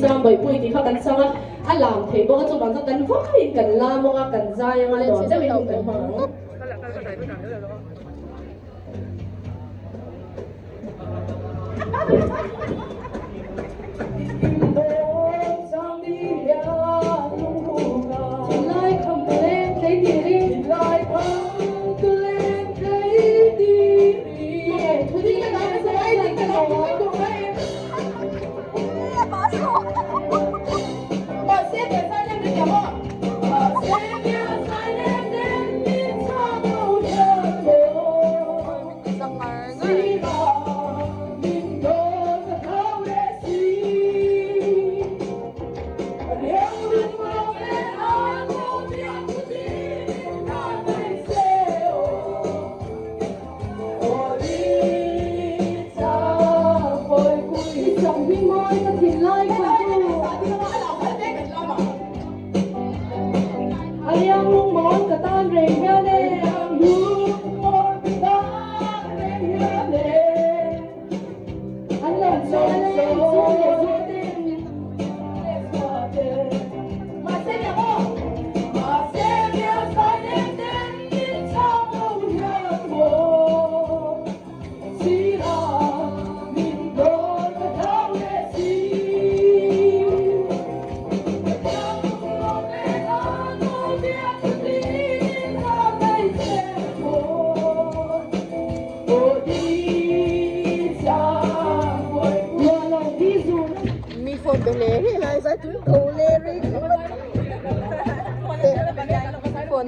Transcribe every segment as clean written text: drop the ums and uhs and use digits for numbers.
Sang bởi bùi thì kan sang á làm thế bông cho bạn kan vai kan la mong kan za yang ala doจะมีกันมา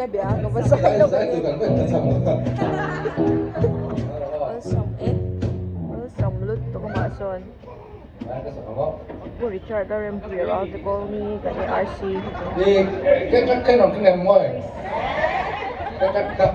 na biya, kapasay lang kayo. Samlut to kumason. Ako Richard Arempire, article ni kani RC. Di, kakak ka nung kingam mo eh. Kakak ka.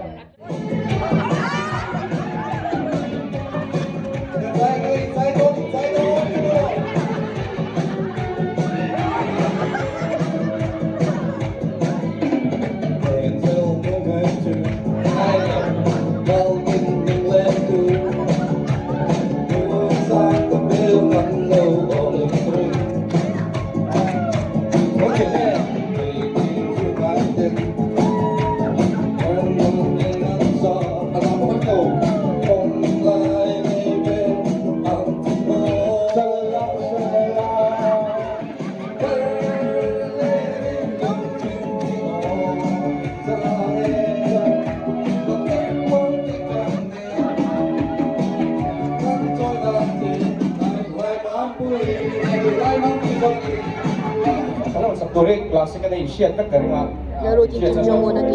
Saktori klase ka na i-share ka kari nga. Laro din Kim Jong-un lagi.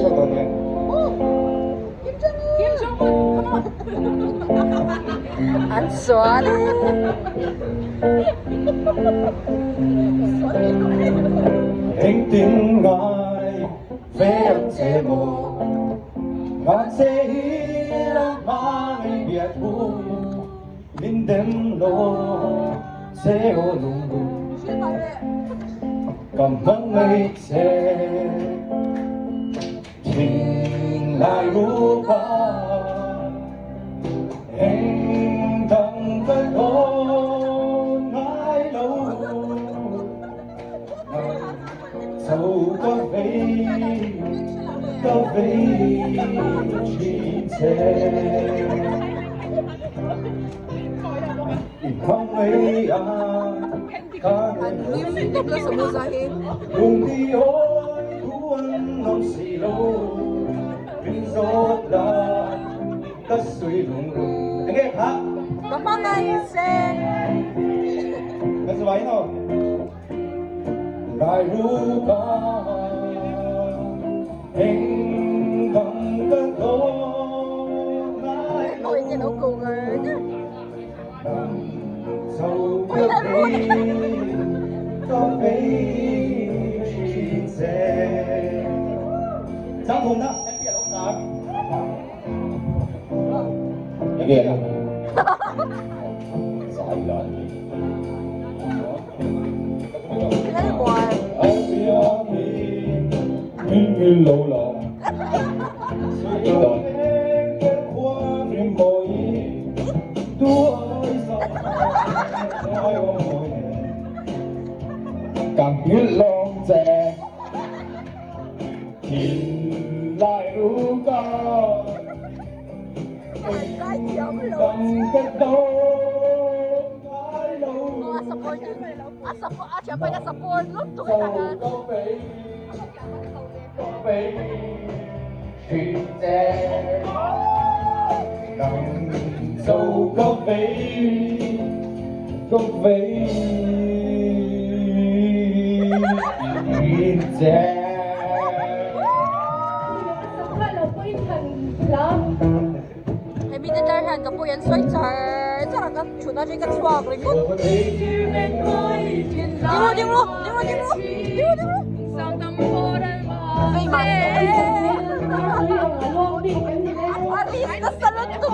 Kim Jong-un, come on. Ansuan. Anh tiếng gọi về âm chế mô và sẽ hilang mang biar bu min dem lo sẽ ô nung cầm vắng mây xe trình lại ru ba anh đang cất hôn mãi lâu sâu có vây chín xe không ấy cùng đi ôi cuốn lòng xì lô bình gió đã cất suy lùng lùng anh nghe hả Kapag sen cái gì vậy nào đại ru ba anh cầm cơn gió ôi cái nấu cùng rồi sâu có vây chín xe sao không đó em biết không nào em biết không sai lệch cái này buồn anh biết lâu lòng suy lòng qua niềm mỏi đuối dòng nói ôi càng biết lòng trẻ thì lại ru có bằng cách đâu mãi lâu Siyempre ka support, look to ka dầu có vậy chuyện trẻ nằm dầu có vậy chuyện trẻ Akala ko yung lang. Hey, may deterhan ka po yan, soy char. Sarang ka, chuna dyan ka swag rin ko. Di mo. Isang tamporan mo. Aris na salot to.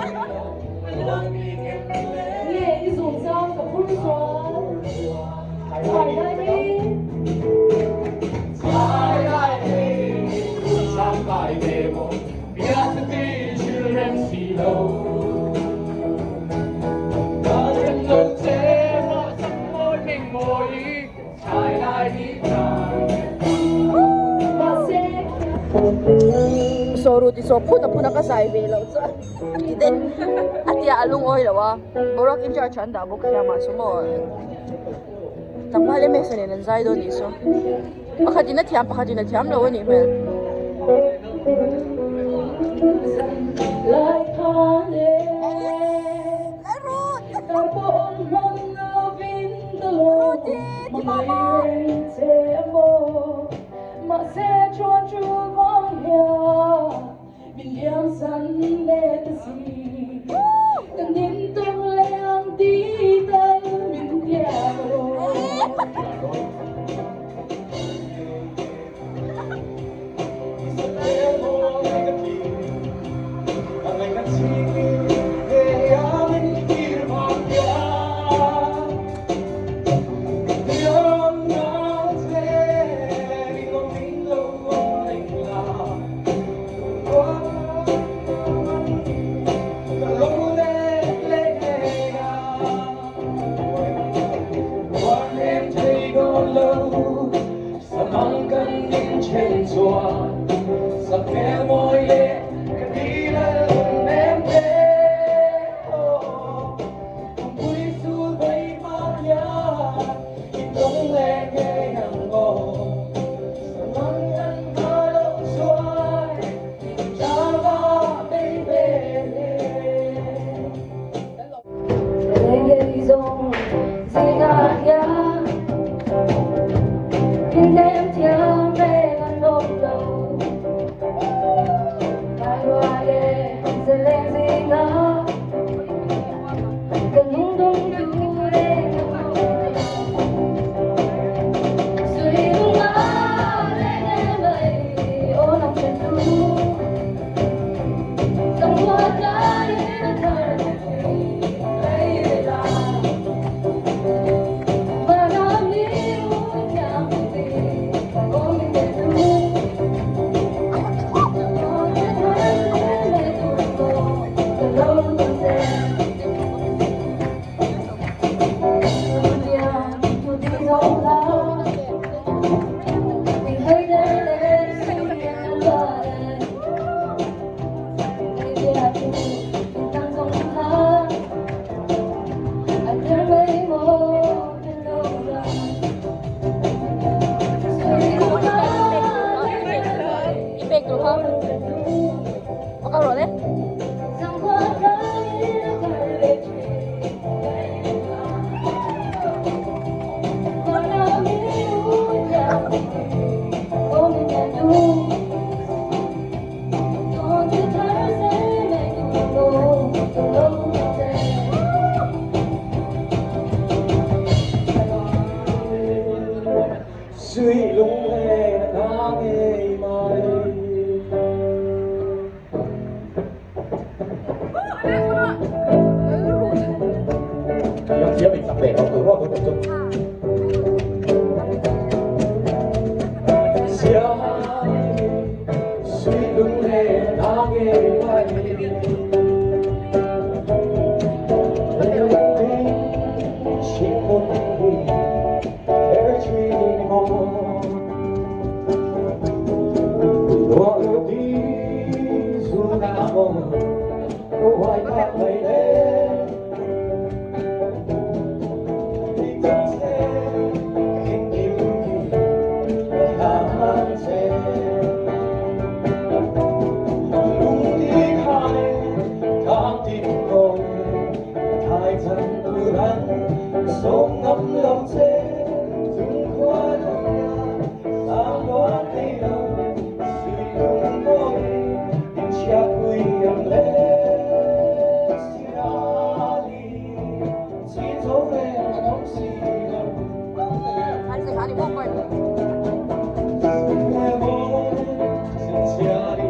Soro ti sopo na puna ka sa ibelaw sa iden. At ya alung oil wa. Borok in charge anda buk siya masumo. Takmali mesa ni nanzay do ni so. Pakati na tiyam lawan ni mel. Like honey, Larot! kapon mong nabindalo, mamayin mo, masechuan chubang ya, bilyang san letasi, kanintong leang titay mintiano. Sa kẻ môi lệ cái đi lên em thế vui su bay bao nhá không lẽ nghe hàng ngô sa mong anh có lâu xuôi cha ba baby Reggae zone, zinaya,inem tiang dengan dong. Kaiwaye, seleng zinga, kenung dong dure. Sui bunga, reggae bay, orang sendu. Semua dari negara Laila. Ipek dulu ka. Makaro le. suy lung lê tháng ngày maiยังเทียบอีกสักเพลงเอาตัวรอดตัวจบเสียหายสุยลุงเล่นางเอ๋ยไปชิคกี้พาย every dream What will be soon now? Why not later? It doesn't can give me what I'm saying. Lung đi khai thang tim tôi hai chân cứ rắn sống ngắm lòng xe chúng qua đông nhà sáng đoán thấy đâu suy lung tôi in chia quy em lên xia đi chỉ dấu lên không gì đâu Anh sẽ khá đi bốc quay. nghe bố xin chia đi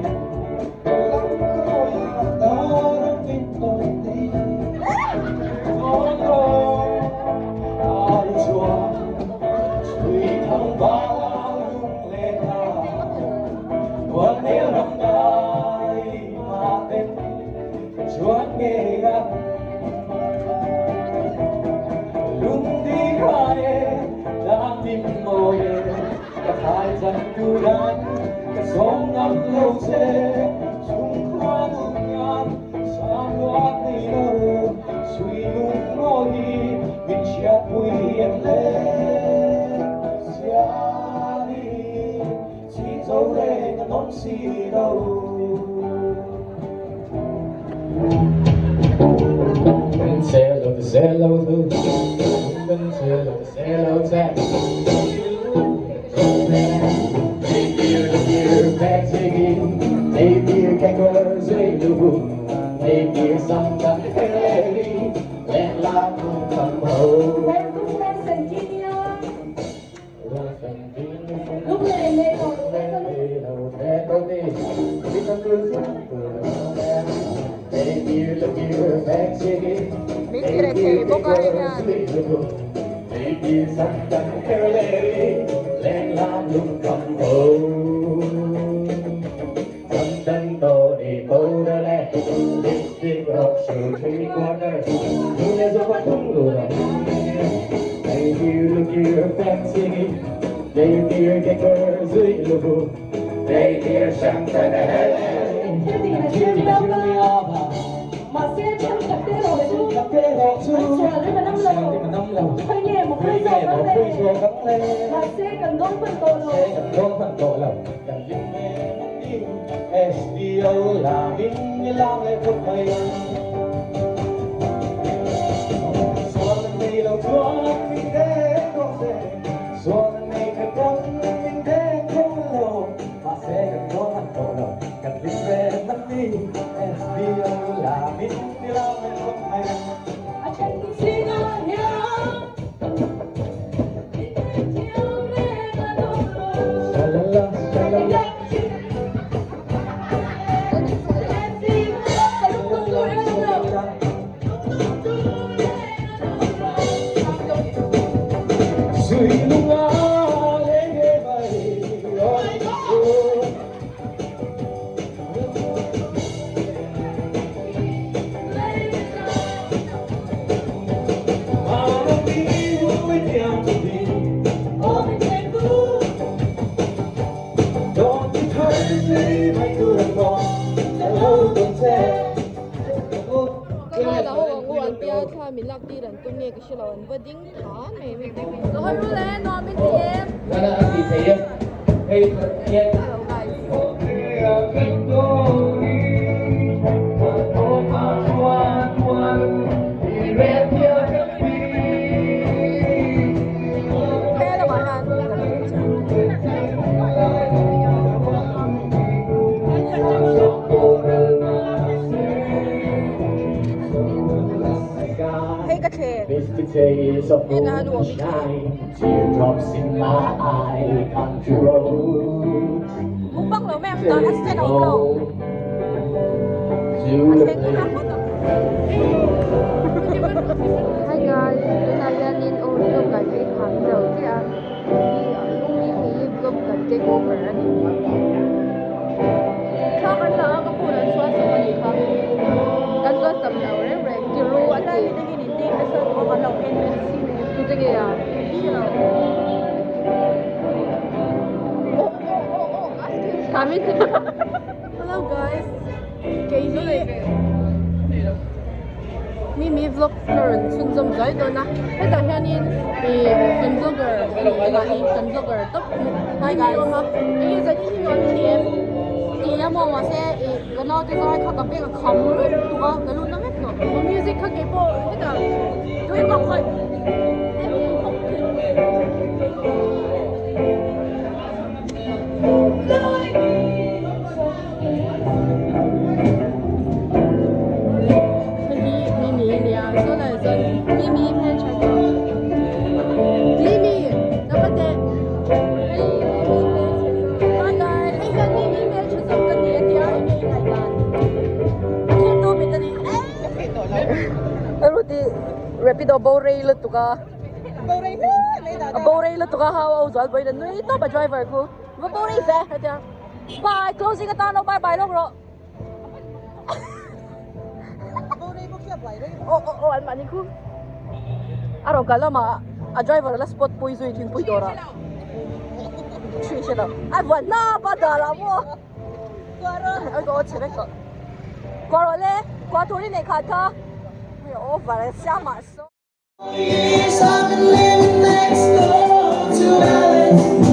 Sống ngắm lâu xe chúng qua đông ngàn sáng loạt đi đâu suy lung ngồi mình chia vui em lên xia đi chỉ dấu lên nón xì đâu mình sẽ lâu thương mình sẽ lâu xa Maybe cái cờ dưới lũ, maybe sông đậm khơi, lên lá cùng thầm hậu. Lúc này lên còn Maybe sông đậm khơi, lên lá cùng thầm hậu. Lipstick of shoe tree corner. There's a button door. Thank you, look your fancy. They dear get girls with you. They dear shank and a head. Thế thì là chưa đâu đâu. Mà xe chẳng cặp tê rồi chứ. Cặp tê rồi chứ. Anh xòe lên mà 5 lần. Phải nhẹ một hơi rồi cắm lên. Mà xe cần đón phần tội rồi. Xe cần đón phần tội rồi. Cần giúp mẹ đi. SDO là mình như làm lại một ngày. Xuân này lâu chúa mình đến không về. Xuân này thật đông mình đến không lâu. Mà sẽ cần đón phần tội rồi. Cần giúp mẹ đi. SDO là mình như làm lại một ngày. I can't see now here. Shalala, shalala. Suy lung á lên ghế bay ôi ôi. Mà nó đi với theo từng đi. Đó chỉ thấy gì mày cứ đừng còn sẽ lâu tuần xe. Cái này là hồ nguồn tiêu cho mình lọc đi đần tung nghe cái sự lộn và dính thỏ này mình rồi luôn lên nó mình thì em Đó là gì thì em hey em hello guys thế là bạn ăn hey cái chè Mystic days of moonshine, teardrops in my eye, country roads. muốn bắt lỗ mẹ em tới hết đâu đâu To the Hi guys, tunayanin audio kami Hangzhou kaya umimi gum kan take over ani. Cho kan la ka pura swa sa mani ka. Kan swa sa na re re kiru ati ni ni ni ni sa ko kan lo en si ne tu te ya. Samit. Hello guys. Katie. Mimi vlog current sunjom zai do na. Heta hianin kan vlogger kan vlogger top. Hi guys. Ini jadi ni non DM. Dia mau masa kenal tu saya kau tapi kau kamu tu kau kalau nak tu. Music kau kepo heta. Tu yang kau kau. Rapido Bowray le tuka. Bowray le tuka how uzal boy no ito ba driver ko. Bowray sa aja. Bye closing ata no bye bye lo bro. Bowray mo kya bye re. Oh al mani ko. Aro kala ma a driver la spot pui zui king pui dora. Chui siya daw. Ay buwan na padala mo. Kwaro. Ay ko chere ko. Kwaro le. Kwaturi ne khata. Oh, parecía más. Years I've been living next door to Alice.